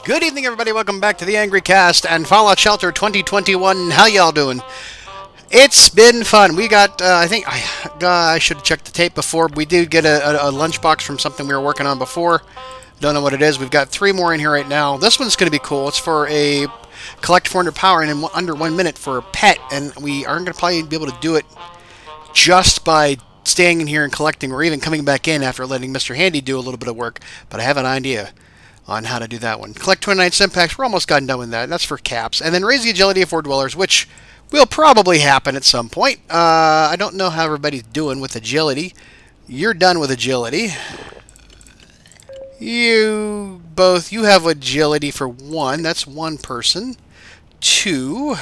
Good evening, everybody. Welcome back to the Angry Cast and Fallout Shelter 2021. How y'all doing? It's been fun. We got, I should have checked the tape before. We did get a lunchbox from something we were working on before. Don't know what it is. We've got 3 more in here right now. This one's going to be cool. It's for a collect 400 power in under 1 minute for a pet, and we aren't going to probably be able to do it just by staying in here and collecting, or even coming back in after letting Mr. Handy do a little bit of work. But I have an idea on how to do that one. Collect 29 Simpacks. We're almost gotten done with that. That's for caps. And then raise the agility of 4 dwellers, which will probably happen at some point. I don't know how everybody's doing with agility. You're done with agility. You have agility for 1. That's 1 person. 2,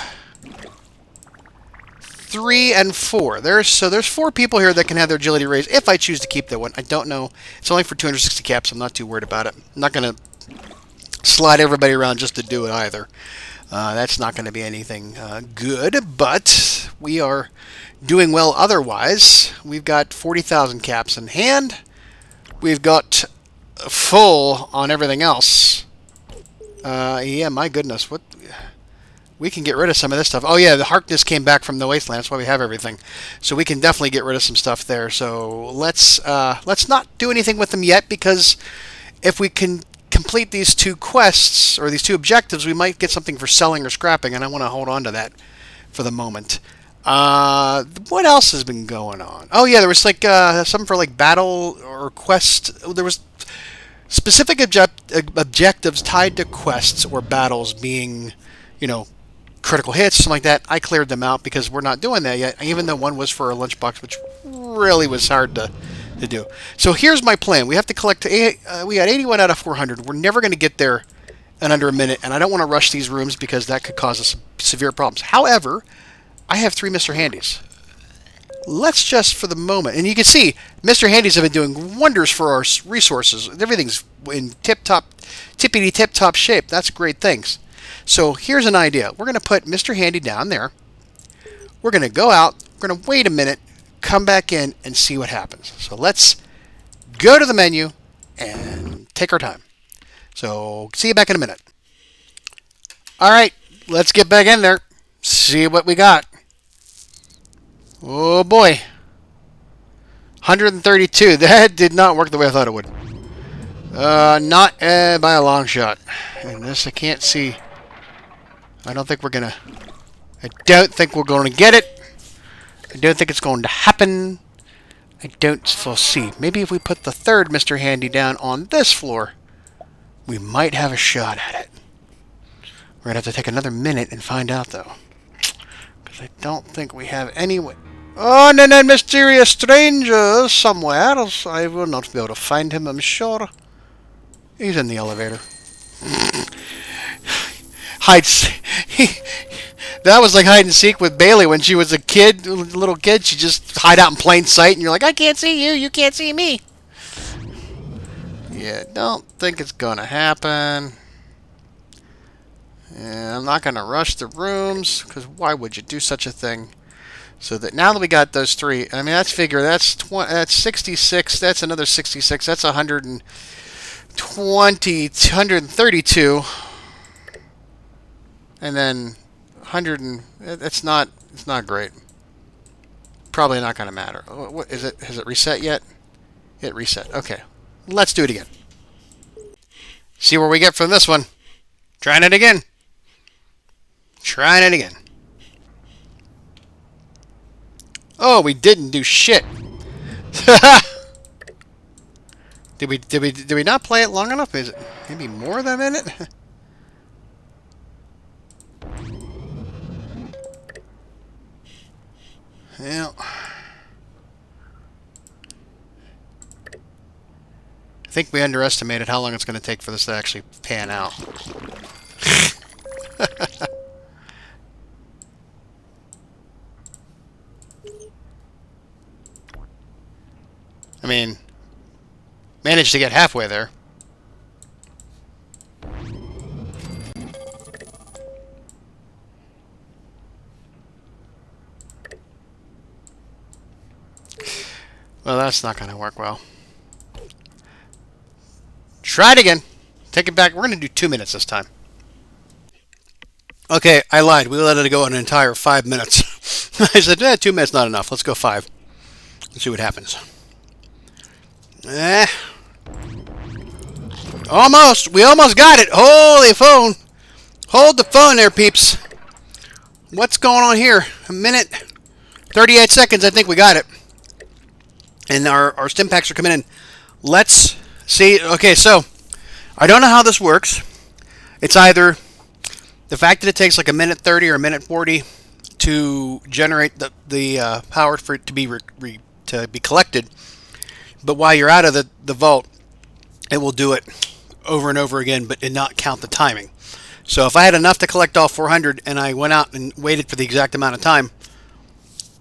3, and 4. There's 4 people here that can have their agility raised if I choose to keep that one. I don't know. It's only for 260 caps. I'm not too worried about it. I'm not going to slide everybody around just to do it either. That's not going to be anything good, but we are doing well otherwise. We've got 40,000 caps in hand. We've got full on everything else. Yeah, my goodness. We can get rid of some of this stuff. Oh yeah, the Harkness came back from the Wasteland. That's why we have everything. So we can definitely get rid of some stuff there. So let's not do anything with them yet, because if we can complete these 2 quests, or these 2 objectives, we might get something for selling or scrapping, and I want to hold on to that for the moment. What else has been going on? Oh yeah, there was like something for like battle or quest. There was specific objectives tied to quests or battles being, critical hits, something like that. I cleared them out because we're not doing that yet, even though one was for a lunchbox, which really was hard to do. So here's my plan. We have to collect, we got 81 out of 400. We're never going to get there in under a minute, and I don't want to rush these rooms because that could cause us severe problems. However, I have 3 Mr. Handies. Let's just, for the moment, and you can see Mr. Handies have been doing wonders for our resources. Everything's in tippity tip-top shape. That's great things. So here's an idea. We're going to put Mr. Handy down there. We're going to go out. We're going to wait a minute, come back in, and see what happens. So let's go to the menu and take our time. So see you back in a minute. All right, let's get back in there. See what we got. Oh boy. 132. That did not work the way I thought it would. Not by a long shot. And this I can't see. I don't think we're going to get it. I don't think it's going to happen. I don't foresee. Maybe if we put the 3rd Mr. Handy down on this floor, we might have a shot at it. We're going to have to take another minute and find out, though. Because I don't think we have any way. Oh, and then mysterious stranger somewhere. I will not be able to find him, I'm sure. He's in the elevator. That was like hide and seek with Bailey when she was a little kid. She just hide out in plain sight, and you're like, I can't see you, you can't see me. Yeah, don't think it's gonna happen. Yeah, I'm not gonna rush the rooms, because why would you do such a thing? So that now that we got those 3, I mean, that's 66. That's another 66. That's 132. And then 100 and it's not great. Probably not going to matter. What is it? Has it reset yet? It reset. Okay. Let's do it again. See where we get from this one. Trying it again. Trying it again. Oh, we didn't do shit. Did we not play it long enough? Is it maybe more than a minute? Yeah. I think we underestimated how long it's going to take for this to actually pan out. I mean, managed to get halfway there. Well, that's not going to work well. Try it again. Take it back. We're going to do 2 minutes this time. Okay, I lied. We let it go an entire 5 minutes. I said, 2 minutes not enough. Let's go 5. Let's see what happens. Almost. We almost got it. Holy phone. Hold the phone there, peeps. What's going on here? A minute. 38 seconds. I think we got it. And our stim packs are coming in. Let's see. Okay, so I don't know how this works. It's either the fact that it takes like a minute 30 or a minute 40 to generate the power for it to be collected, but while you're out of the vault, it will do it over and over again, but not count the timing. So if I had enough to collect all 400 and I went out and waited for the exact amount of time,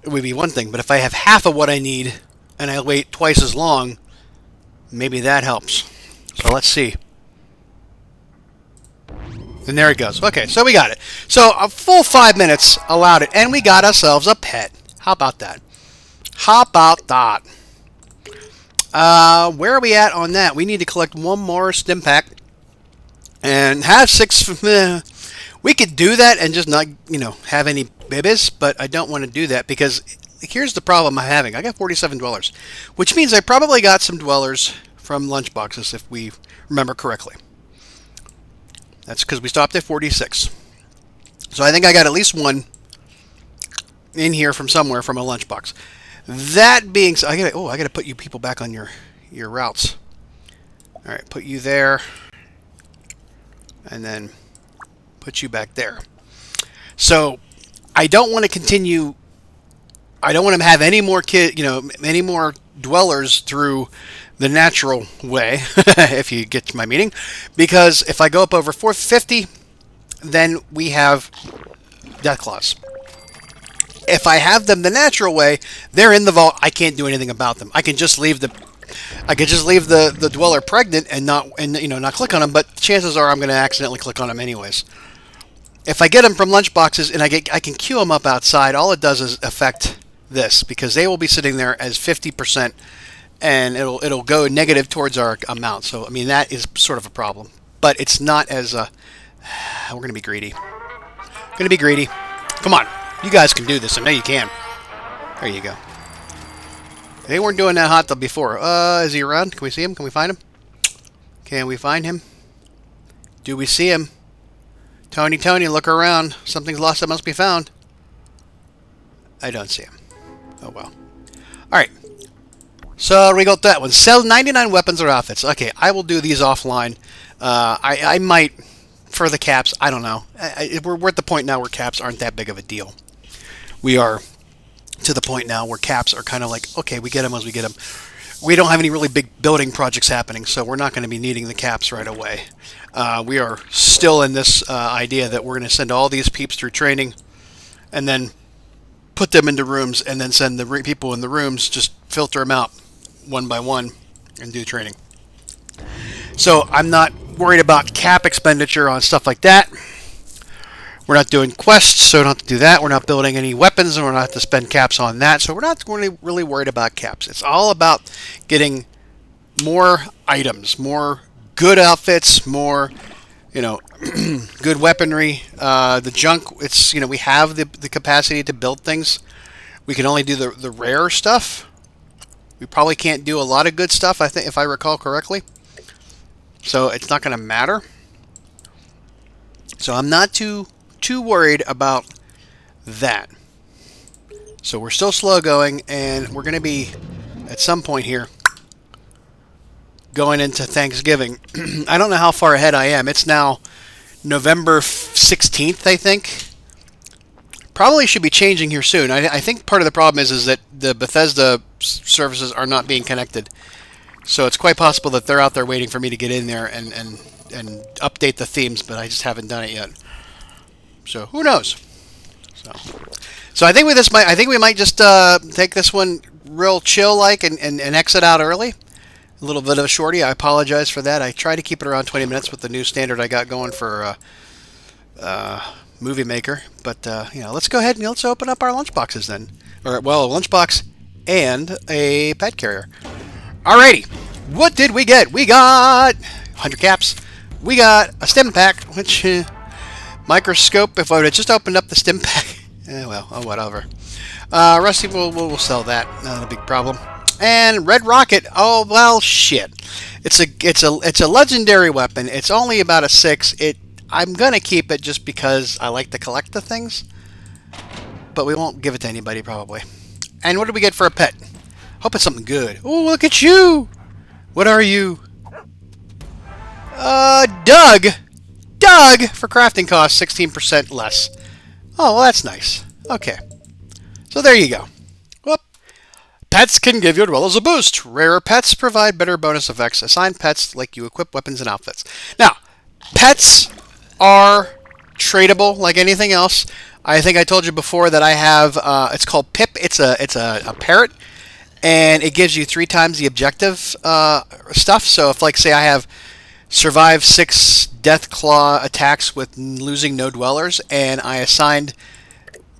it would be one thing. But if I have half of what I need and I wait twice as long, maybe that helps. So let's see. And there it goes. Okay, so we got it. So a full 5 minutes allowed it, and we got ourselves a pet. How about that? How about that? Where are we at on that? We need to collect one more stim pack and have 6. We could do that and just not, have any babies, but I don't want to do that because here's the problem I'm having. I got 47 dwellers, which means I probably got some dwellers from Lunchboxes if we remember correctly. That's because we stopped at 46. So I think I got at least one in here from somewhere from a Lunchbox. That being said, I gotta put you people back on your routes. All right, put you there, and then put you back there. So I don't want to continue. I don't want to have any more any more dwellers through the natural way, if you get my meaning, because if I go up over 450, then we have death claws. If I have them the natural way, they're in the vault. I can't do anything about them. I can just leave the dweller pregnant and not click on them. But chances are I'm going to accidentally click on them anyways. If I get them from Lunchboxes and I can queue them up outside, all it does is affect this because they will be sitting there as 50%, and it'll go negative towards our amount. So I mean that is sort of a problem, but it's not as we're going to be greedy. Come on. You guys can do this. I know you can. There you go. They weren't doing that hot before. Is he around? Can we see him? Can we find him? Can we find him? Do we see him? Tony, look around. Something's lost that must be found. I don't see him. Oh, well. Alright. So we got that one. Sell 99 weapons or outfits. Okay, I will do these offline. I might, for the caps, I don't know. We're at the point now where caps aren't that big of a deal. We are to the point now where caps are kind of like, okay, we get them as we get them. We don't have any really big building projects happening, so we're not going to be needing the caps right away. We are still in this idea that we're going to send all these peeps through training and then put them into rooms and then send the people in the rooms, just filter them out one by one and do training. So I'm not worried about cap expenditure on stuff like that. We're not doing quests, so we don't have to do that. We're not building any weapons, and we're not have to spend caps on that. So we're not really worried about caps. It's all about getting more items, more good outfits, more, good weaponry. The junk, it's, we have the capacity to build things. We can only do the rare stuff. We probably can't do a lot of good stuff, I think, if I recall correctly. So it's not going to matter. So I'm not too worried about that. So we're still slow going, and we're going to be at some point here going into Thanksgiving. I don't know how far ahead I am. It's now November 16th, I think. Probably should be changing here soon. I think part of the problem is that the Bethesda services are not being connected. So it's quite possible that they're out there waiting for me to get in there and update the themes, but I just haven't done it yet. So who knows? So I think with this, I think we might just take this one real chill like and exit out early. A little bit of a shorty. I apologize for that. I try to keep it around 20 minutes with the new standard I got going for Movie Maker. But let's go ahead and let's open up our lunchboxes then. Or well, a lunchbox and a pet carrier. Alrighty, what did we get? We got 100 caps, we got a stim pack, which microscope. If I would have just opened up the stim pack, well, oh whatever. Rusty, we'll sell that. Not a big problem. And red rocket. Oh well, shit. It's a legendary weapon. It's only about a 6. I'm gonna keep it just because I like to collect the things. But we won't give it to anybody probably. And what do we get for a pet? Hope it's something good. Oh, look at you. What are you? Doug. Doug for crafting costs 16% less. Oh, well, that's nice. Okay. So there you go. Whoop. Pets can give your dwellers a boost. Rarer pets provide better bonus effects. Assign pets like you equip weapons and outfits. Now, pets are tradable like anything else. I think I told you before that I have, it's called Pip. It's a parrot, and it gives you 3 times the objective stuff. So if, like, say I have survive 6 death claw attacks with losing no dwellers, and I assigned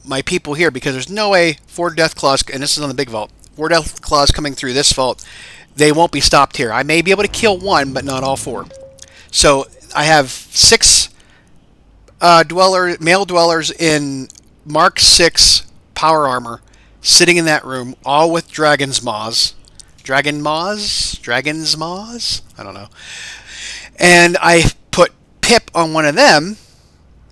my people here, because there's no way 4 death claws, and this is on the big vault, 4 death claws coming through this vault, they won't be stopped here. I may be able to kill 1, but not all 4. So I have 6 male dwellers in Mark 6 power armor sitting in that room, all with dragon's maws. Dragon's maws? I don't know. And I put Pip on one of them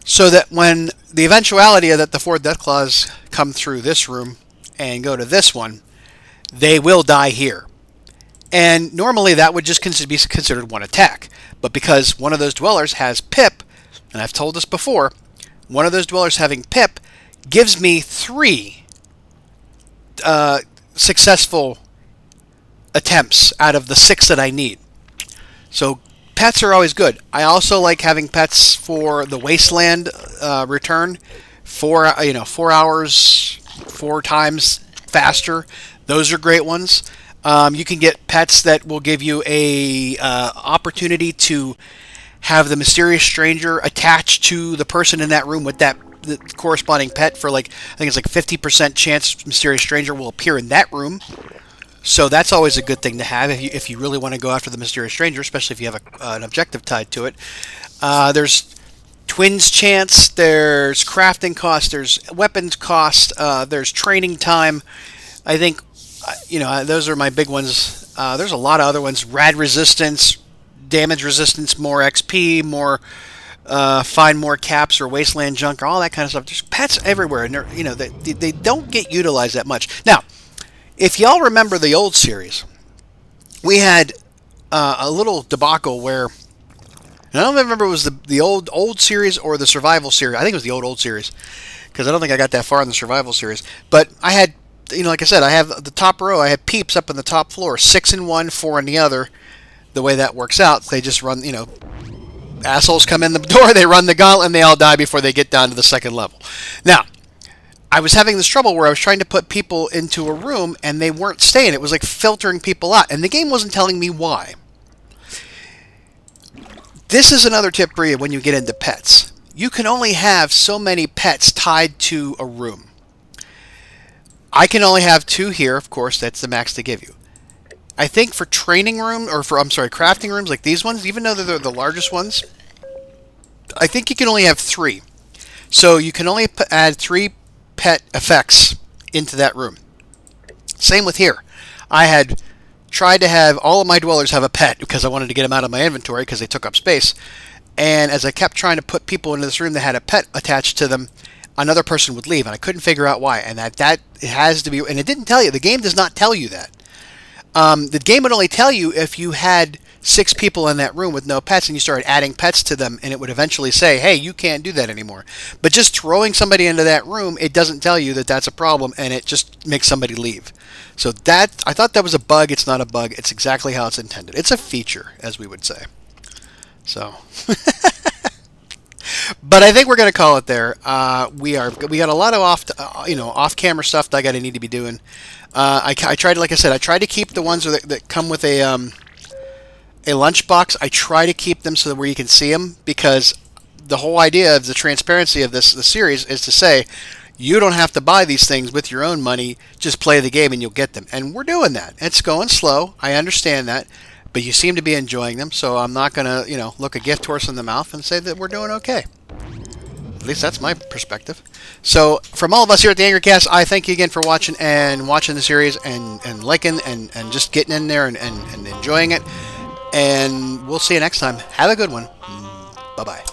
so that when the eventuality that the 4 death claws come through this room and go to this one, they will die here. And normally that would just be considered 1 attack. But because one of those dwellers has Pip, and I've told this before, one of those dwellers having Pip gives me 3 successful attempts out of the 6 that I need. So pets are always good. I also like having pets for the wasteland return. 4 hours, 4 times faster. Those are great ones. You can get pets that will give you a opportunity to have the mysterious stranger attached to the person in that room with the corresponding pet for, like, I think it's like 50% chance mysterious stranger will appear in that room. So that's always a good thing to have if you really want to go after the mysterious stranger, especially if you have an objective tied to it. There's twins chance, there's crafting cost, there's weapons cost, there's training time. I think, those are my big ones. There's a lot of other ones. Rad resistance, damage resistance, more XP, more find more caps or wasteland junk, or all that kind of stuff. There's pets everywhere, and they don't get utilized that much. Now, if y'all remember the old series, we had a little debacle where, and I don't remember if it was the old series or the survival series. I think it was the old series, because I don't think I got that far in the survival series. But I had, like I said, I have the top row. I have peeps up on the top floor, 6 in one, 4 in the other. The way that works out, they just run, assholes come in the door, they run the gauntlet, and they all die before they get down to the 2nd level. Now, I was having this trouble where I was trying to put people into a room, and they weren't staying. It was like filtering people out, and the game wasn't telling me why. This is another tip for you when you get into pets. You can only have so many pets tied to a room. I can only have 2 here, of course, that's the max they give you. I think for training room, or crafting rooms like these ones, even though they're the largest ones, I think you can only have 3. So you can only add 3 pet effects into that room. Same with here. I had tried to have all of my dwellers have a pet because I wanted to get them out of my inventory because they took up space. And as I kept trying to put people into this room that had a pet attached to them, another person would leave, and I couldn't figure out why. And that it has to be, and it didn't tell you. The game does not tell you that. The game would only tell you if you had 6 people in that room with no pets and you started adding pets to them, and it would eventually say, hey, you can't do that anymore. But just throwing somebody into that room, it doesn't tell you that that's a problem, and it just makes somebody leave. So that, I thought that was a bug. It's not a bug. It's exactly how it's intended. It's a feature, as we would say. So, but I think we're going to call it there. We got a lot of off-camera stuff that I got to need to be doing. I tried, like I said, I tried to keep the ones that come with a lunchbox. I try to keep them so that where you can see them, because the whole idea of the transparency of the series is to say you don't have to buy these things with your own money. Just play the game and you'll get them. And we're doing that. It's going slow. I understand that. but you seem to be enjoying them, so I'm not going to, look a gift horse in the mouth and say that we're doing okay. At least that's my perspective. So, from all of us here at the Angrycast, I thank you again for watching the series and liking and just getting in there and enjoying it. And we'll see you next time. Have a good one. Bye-bye.